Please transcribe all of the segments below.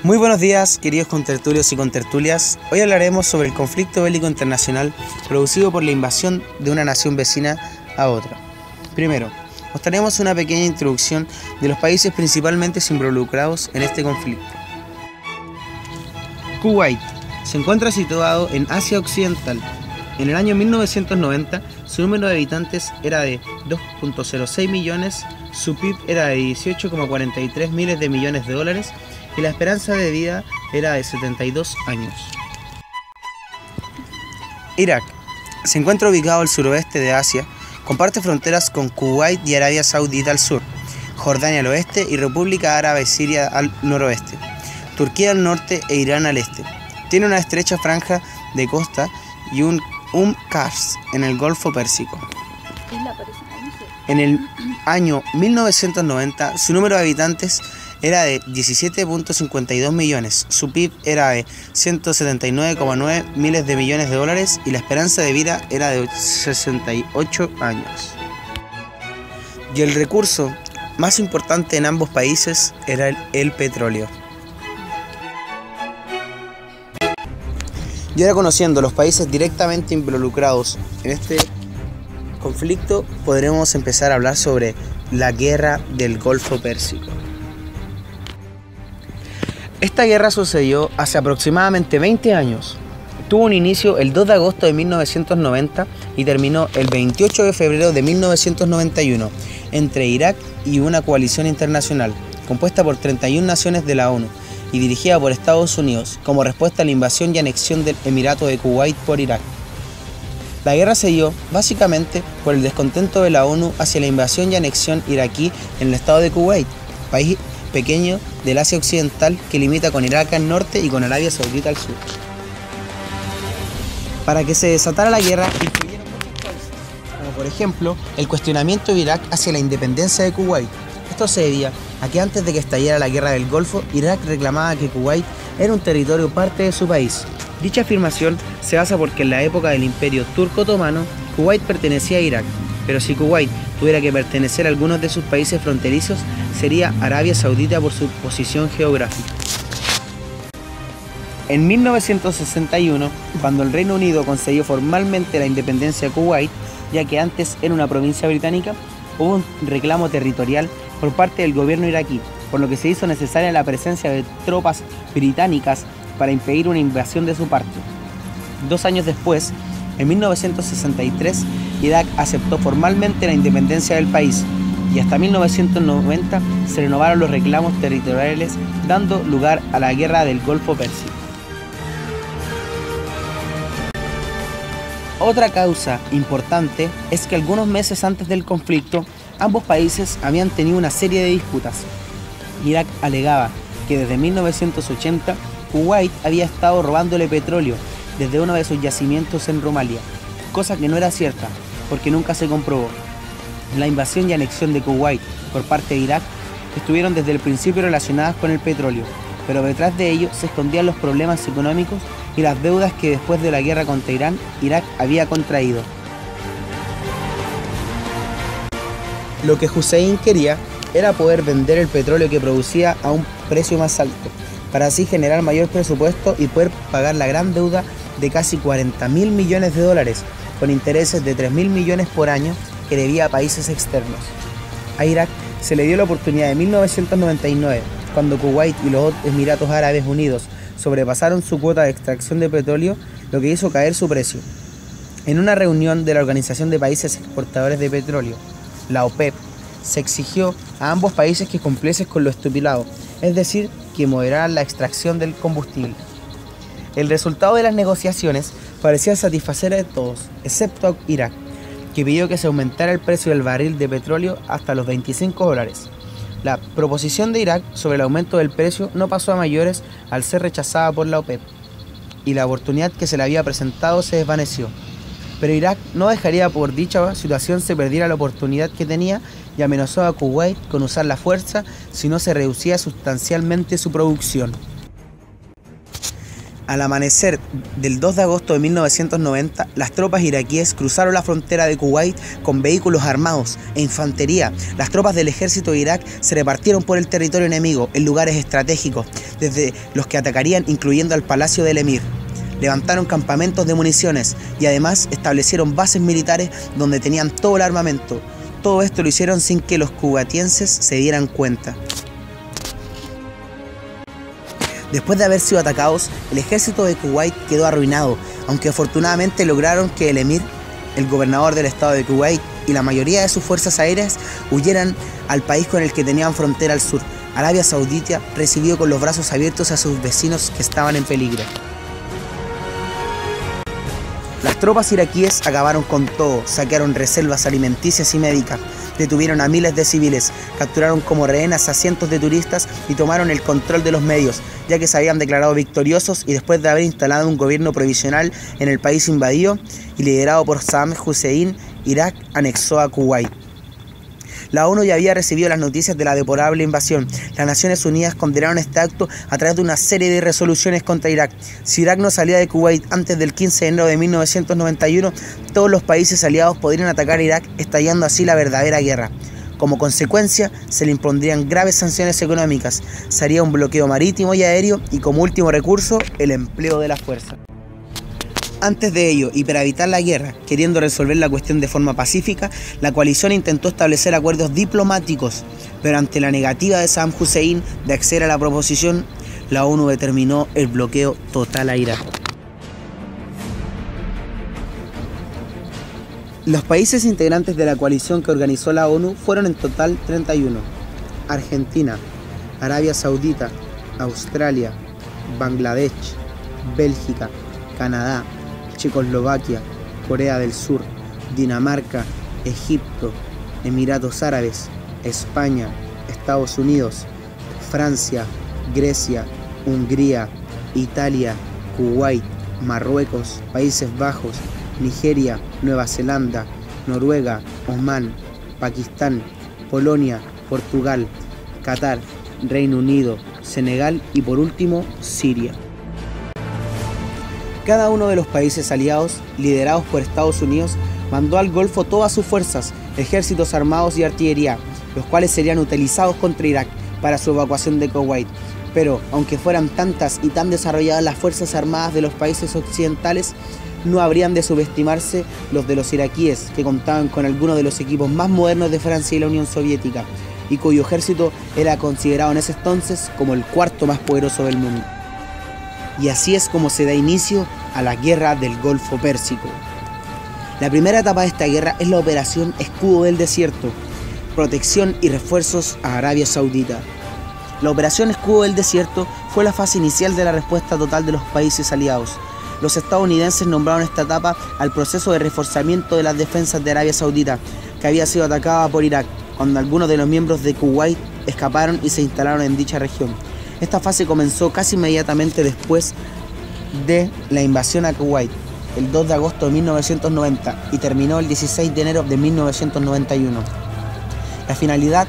Muy buenos días, queridos contertulios y contertulias. Hoy hablaremos sobre el conflicto bélico internacional producido por la invasión de una nación vecina a otra. Primero, mostraremos una pequeña introducción de los países principalmente involucrados en este conflicto. Kuwait se encuentra situado en Asia Occidental. En el año 1990, su número de habitantes era de 2.06 millones, su PIB era de 18,43 miles de millones de dólares y la esperanza de vida era de 72 años. Irak se encuentra ubicado al suroeste de Asia, comparte fronteras con Kuwait y Arabia Saudita al sur, Jordania al oeste y República Árabe Siria al noroeste, Turquía al norte e Irán al este. Tiene una estrecha franja de costa y un Qars en el Golfo Pérsico. En el año 1990, su número de habitantes era de 17.52 millones, su PIB era de 179,9 miles de millones de dólares y la esperanza de vida era de 68 años. Y el recurso más importante en ambos países era el petróleo. Y ahora, conociendo los países directamente involucrados en este conflicto, podremos empezar a hablar sobre la guerra del Golfo Pérsico. Esta guerra sucedió hace aproximadamente 20 años. Tuvo un inicio el 2 de agosto de 1990 y terminó el 28 de febrero de 1991 entre Irak y una coalición internacional compuesta por 31 naciones de la ONU y dirigida por Estados Unidos como respuesta a la invasión y anexión del Emirato de Kuwait por Irak. La guerra se dio básicamente por el descontento de la ONU hacia la invasión y anexión iraquí en el estado de Kuwait, país pequeño del Asia Occidental que limita con Irak al norte y con Arabia Saudita al sur. Para que se desatara la guerra influyeron muchos países, como por ejemplo el cuestionamiento de Irak hacia la independencia de Kuwait. Esto se debía a que antes de que estallara la guerra del Golfo, Irak reclamaba que Kuwait era un territorio parte de su país. Dicha afirmación se basa porque en la época del Imperio Turco Otomano, Kuwait pertenecía a Irak, pero si Kuwait tuviera que pertenecer a algunos de sus países fronterizos, sería Arabia Saudita por su posición geográfica. En 1961, cuando el Reino Unido concedió formalmente la independencia a Kuwait, ya que antes era una provincia británica, hubo un reclamo territorial por parte del gobierno iraquí, por lo que se hizo necesaria la presencia de tropas británicas para impedir una invasión de su parte. 2 años después, en 1963, Irak aceptó formalmente la independencia del país y hasta 1990 se renovaron los reclamos territoriales, dando lugar a la guerra del Golfo Pérsico. Otra causa importante es que algunos meses antes del conflicto, ambos países habían tenido una serie de disputas. Irak alegaba que desde 1980 Kuwait había estado robándole petróleo desde uno de sus yacimientos en Rumalia, cosa que no era cierta, porque nunca se comprobó. La invasión y anexión de Kuwait por parte de Irak estuvieron desde el principio relacionadas con el petróleo, pero detrás de ello se escondían los problemas económicos y las deudas que después de la guerra contra Irán, Irak había contraído. Lo que Hussein quería era poder vender el petróleo que producía a un precio más alto, para así generar mayor presupuesto y poder pagar la gran deuda de casi 40.000 millones de dólares, con intereses de 3.000 millones por año que debía a países externos. A Irak se le dio la oportunidad en 1999, cuando Kuwait y los Emiratos Árabes Unidos sobrepasaron su cuota de extracción de petróleo, lo que hizo caer su precio. En una reunión de la Organización de Países Exportadores de Petróleo, la OPEP, se exigió a ambos países que cumpliesen con lo estipulado, es decir, que moderaran la extracción del combustible. El resultado de las negociaciones parecía satisfacer a todos, excepto a Irak, que pidió que se aumentara el precio del barril de petróleo hasta los $25. La proposición de Irak sobre el aumento del precio no pasó a mayores al ser rechazada por la OPEP, y la oportunidad que se le había presentado se desvaneció. Pero Irak no dejaría por dicha situación se perdiera la oportunidad que tenía y amenazó a Kuwait con usar la fuerza si no se reducía sustancialmente su producción. Al amanecer del 2 de agosto de 1990, las tropas iraquíes cruzaron la frontera de Kuwait con vehículos armados e infantería. Las tropas del ejército de Irak se repartieron por el territorio enemigo en lugares estratégicos, desde los que atacarían incluyendo al palacio del emir. Levantaron campamentos de municiones y además establecieron bases militares donde tenían todo el armamento. Todo esto lo hicieron sin que los kuwaitienses se dieran cuenta. Después de haber sido atacados, el ejército de Kuwait quedó arruinado, aunque afortunadamente lograron que el emir, el gobernador del estado de Kuwait y la mayoría de sus fuerzas aéreas huyeran al país con el que tenían frontera al sur. Arabia Saudita recibió con los brazos abiertos a sus vecinos que estaban en peligro. Las tropas iraquíes acabaron con todo, saquearon reservas alimenticias y médicas, detuvieron a miles de civiles, capturaron como rehenes a cientos de turistas y tomaron el control de los medios, ya que se habían declarado victoriosos y después de haber instalado un gobierno provisional en el país invadido y liderado por Saddam Hussein, Irak anexó a Kuwait. La ONU ya había recibido las noticias de la deplorable invasión. Las Naciones Unidas condenaron este acto a través de una serie de resoluciones contra Irak. Si Irak no salía de Kuwait antes del 15 de enero de 1991, todos los países aliados podrían atacar a Irak, estallando así la verdadera guerra. Como consecuencia, se le impondrían graves sanciones económicas, se haría un bloqueo marítimo y aéreo y como último recurso, el empleo de la fuerza. Antes de ello, y para evitar la guerra, queriendo resolver la cuestión de forma pacífica, la coalición intentó establecer acuerdos diplomáticos, pero ante la negativa de Saddam Hussein de acceder a la proposición, la ONU determinó el bloqueo total a Irak. Los países integrantes de la coalición que organizó la ONU fueron en total 31. Argentina, Arabia Saudita, Australia, Bangladesh, Bélgica, Canadá, Checoslovaquia, Corea del Sur, Dinamarca, Egipto, Emiratos Árabes, España, Estados Unidos, Francia, Grecia, Hungría, Italia, Kuwait, Marruecos, Países Bajos, Nigeria, Nueva Zelanda, Noruega, Omán, Pakistán, Polonia, Portugal, Qatar, Reino Unido, Senegal y por último, Siria. Cada uno de los países aliados, liderados por Estados Unidos, mandó al Golfo todas sus fuerzas, ejércitos armados y artillería, los cuales serían utilizados contra Irak para su evacuación de Kuwait. Pero, aunque fueran tantas y tan desarrolladas las fuerzas armadas de los países occidentales, no habrían de subestimarse los de los iraquíes, que contaban con algunos de los equipos más modernos de Francia y la Unión Soviética, y cuyo ejército era considerado en ese entonces como el cuarto más poderoso del mundo. Y así es como se da inicio a la Guerra del Golfo Pérsico. La primera etapa de esta guerra es la Operación Escudo del Desierto, protección y refuerzos a Arabia Saudita. La Operación Escudo del Desierto fue la fase inicial de la respuesta total de los países aliados. Los estadounidenses nombraron esta etapa al proceso de reforzamiento de las defensas de Arabia Saudita, que había sido atacada por Irak, cuando algunos de los miembros de Kuwait escaparon y se instalaron en dicha región. Esta fase comenzó casi inmediatamente después de la invasión a Kuwait, el 2 de agosto de 1990, y terminó el 16 de enero de 1991. La finalidad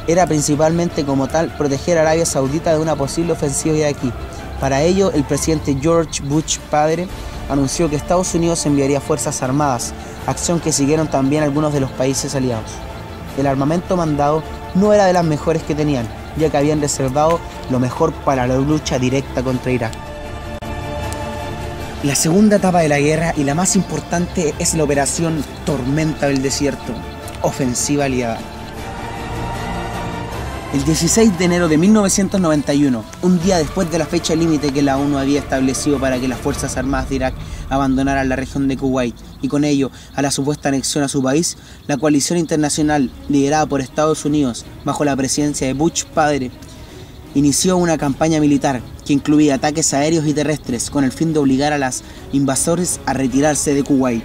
era principalmente como tal proteger a Arabia Saudita de una posible ofensiva iraquí. Para ello, el presidente George Bush padre anunció que Estados Unidos enviaría fuerzas armadas, acción que siguieron también algunos de los países aliados. El armamento mandado no era de las mejores que tenían, ya que habían reservado lo mejor para la lucha directa contra Irak. La segunda etapa de la guerra y la más importante es la Operación Tormenta del Desierto, ofensiva aliada. El 16 de enero de 1991, un día después de la fecha límite que la ONU había establecido para que las Fuerzas Armadas de Irak abandonaran la región de Kuwait y con ello a la supuesta anexión a su país, la coalición internacional liderada por Estados Unidos bajo la presidencia de Bush padre inició una campaña militar que incluía ataques aéreos y terrestres con el fin de obligar a los invasores a retirarse de Kuwait.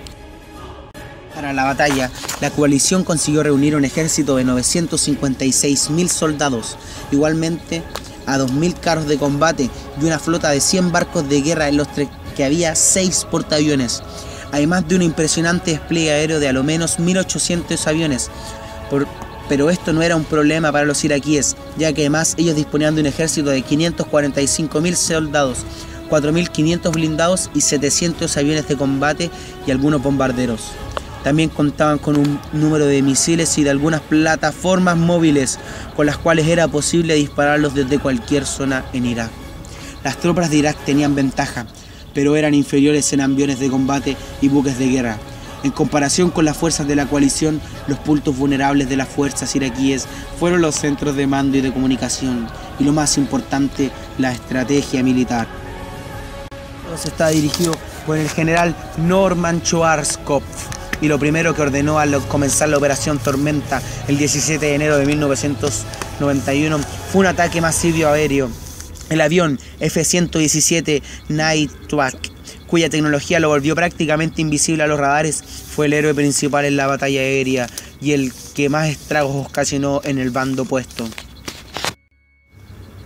Para la batalla, la coalición consiguió reunir un ejército de 956.000 soldados, igualmente a 2.000 carros de combate y una flota de 100 barcos de guerra en los que había 6 portaaviones, además de un impresionante despliegue aéreo de a lo menos 1.800 aviones. Pero esto no era un problema para los iraquíes, ya que además ellos disponían de un ejército de 545.000 soldados, 4.500 blindados y 700 aviones de combate y algunos bombarderos. También contaban con un número de misiles y de algunas plataformas móviles con las cuales era posible dispararlos desde cualquier zona en Irak. Las tropas de Irak tenían ventaja, pero eran inferiores en aviones de combate y buques de guerra. En comparación con las fuerzas de la coalición, los puntos vulnerables de las fuerzas iraquíes fueron los centros de mando y de comunicación, y lo más importante, la estrategia militar. Está dirigido por el general Norman Schwarzkopf, y lo primero que ordenó al comenzar la operación Tormenta el 17 de enero de 1991 fue un ataque masivo aéreo. El avión F-117 Nightwatch, cuya tecnología lo volvió prácticamente invisible a los radares, fue el héroe principal en la batalla aérea y el que más estragos ocasionó en el bando opuesto.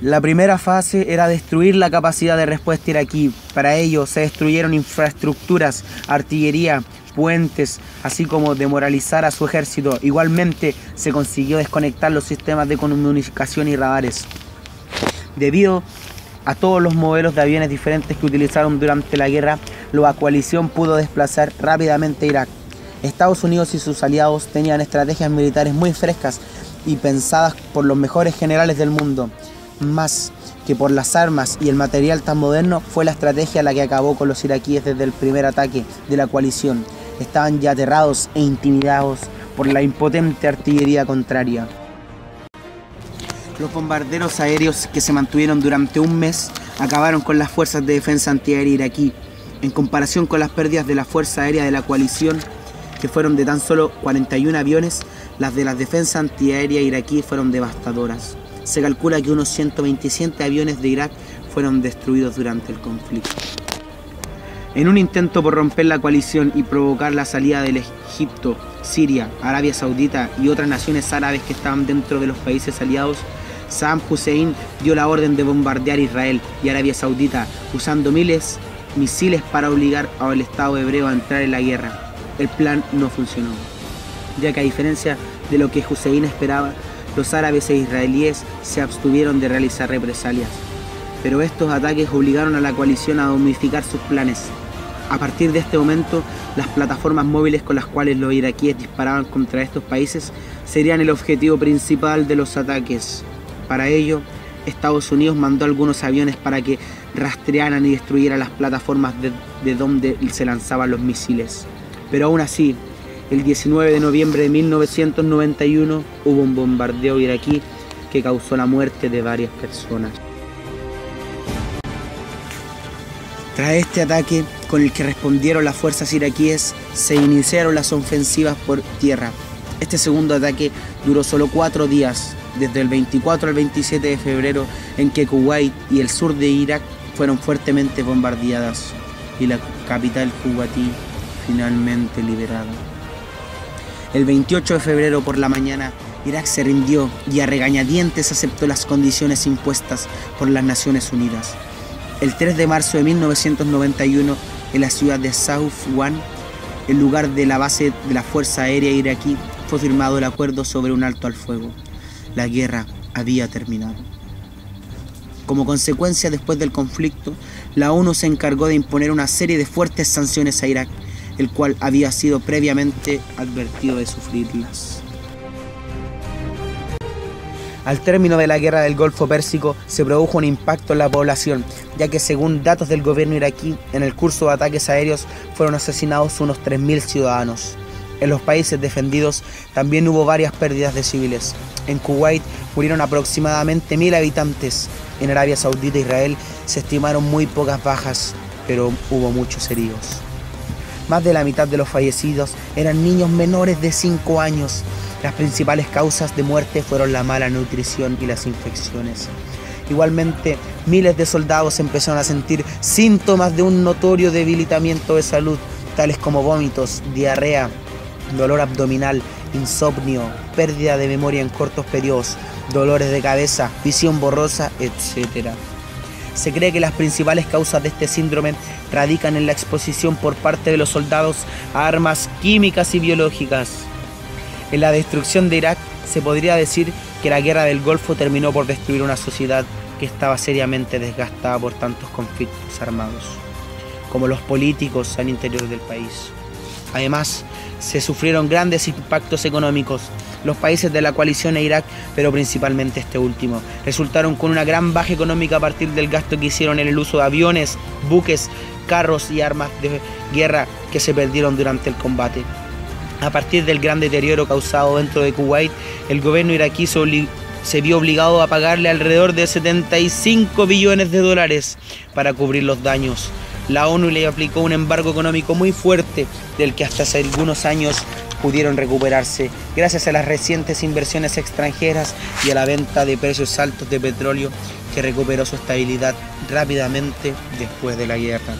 La primera fase era destruir la capacidad de respuesta iraquí. Para ello se destruyeron infraestructuras, artillería, puentes, así como demoralizar a su ejército. Igualmente se consiguió desconectar los sistemas de comunicación y radares. Debido a todos los modelos de aviones diferentes que utilizaron durante la guerra, la coalición pudo desplazar rápidamente a Irak. Estados Unidos y sus aliados tenían estrategias militares muy frescas y pensadas por los mejores generales del mundo. Más que por las armas y el material tan moderno, fue la estrategia la que acabó con los iraquíes desde el primer ataque de la coalición. Estaban ya aterrados e intimidados por la impotente artillería contraria. Los bombarderos aéreos que se mantuvieron durante un mes acabaron con las fuerzas de defensa antiaérea iraquí. En comparación con las pérdidas de la fuerza aérea de la coalición, que fueron de tan solo 41 aviones, las de la defensa antiaérea iraquí fueron devastadoras. Se calcula que unos 127 aviones de Irak fueron destruidos durante el conflicto. En un intento por romper la coalición y provocar la salida de Egipto, Siria, Arabia Saudita y otras naciones árabes que estaban dentro de los países aliados, Saddam Hussein dio la orden de bombardear Israel y Arabia Saudita usando misiles para obligar al Estado hebreo a entrar en la guerra. El plan no funcionó, ya que a diferencia de lo que Hussein esperaba, los árabes e israelíes se abstuvieron de realizar represalias. Pero estos ataques obligaron a la coalición a modificar sus planes. A partir de este momento, las plataformas móviles con las cuales los iraquíes disparaban contra estos países serían el objetivo principal de los ataques. Para ello, Estados Unidos mandó algunos aviones para que rastrearan y destruyeran las plataformas de donde se lanzaban los misiles. Pero aún así, el 19 de noviembre de 1991 hubo un bombardeo iraquí que causó la muerte de varias personas. Tras este ataque, con el que respondieron las fuerzas iraquíes, se iniciaron las ofensivas por tierra. Este segundo ataque duró solo 4 días, desde el 24 al 27 de febrero, en que Kuwait y el sur de Irak fueron fuertemente bombardeadas y la capital kuwaití finalmente liberada. El 28 de febrero por la mañana, Irak se rindió y a regañadientes aceptó las condiciones impuestas por las Naciones Unidas. El 3 de marzo de 1991, en la ciudad de Safwan, el lugar de la base de la Fuerza Aérea iraquí, fue firmado el acuerdo sobre un alto al fuego. La guerra había terminado. Como consecuencia, después del conflicto, la ONU se encargó de imponer una serie de fuertes sanciones a Irak, el cual había sido previamente advertido de sufrirlas. Al término de la guerra del Golfo Pérsico se produjo un impacto en la población, ya que según datos del gobierno iraquí, en el curso de ataques aéreos fueron asesinados unos 3.000 ciudadanos. En los países defendidos también hubo varias pérdidas de civiles. En Kuwait murieron aproximadamente 1.000 habitantes. En Arabia Saudita e Israel se estimaron muy pocas bajas, pero hubo muchos heridos. Más de la mitad de los fallecidos eran niños menores de 5 años. Las principales causas de muerte fueron la mala nutrición y las infecciones. Igualmente, miles de soldados empezaron a sentir síntomas de un notorio debilitamiento de salud, tales como vómitos, diarrea, dolor abdominal, insomnio, pérdida de memoria en cortos periodos, dolores de cabeza, visión borrosa, etc. Se cree que las principales causas de este síndrome radican en la exposición por parte de los soldados a armas químicas y biológicas. En la destrucción de Irak se podría decir que la guerra del Golfo terminó por destruir una sociedad que estaba seriamente desgastada por tantos conflictos armados, como los políticos al interior del país. Además, se sufrieron grandes impactos económicos, Los países de la coalición e Irak, pero principalmente este último, resultaron con una gran baja económica a partir del gasto que hicieron en el uso de aviones, buques, carros y armas de guerra que se perdieron durante el combate. A partir del gran deterioro causado dentro de Kuwait, el gobierno iraquí se vio obligado a pagarle alrededor de 75 billones de dólares para cubrir los daños. La ONU le aplicó un embargo económico muy fuerte, del que hasta hace algunos años pudieron recuperarse, gracias a las recientes inversiones extranjeras y a la venta de precios altos de petróleo, que recuperó su estabilidad rápidamente después de la guerra.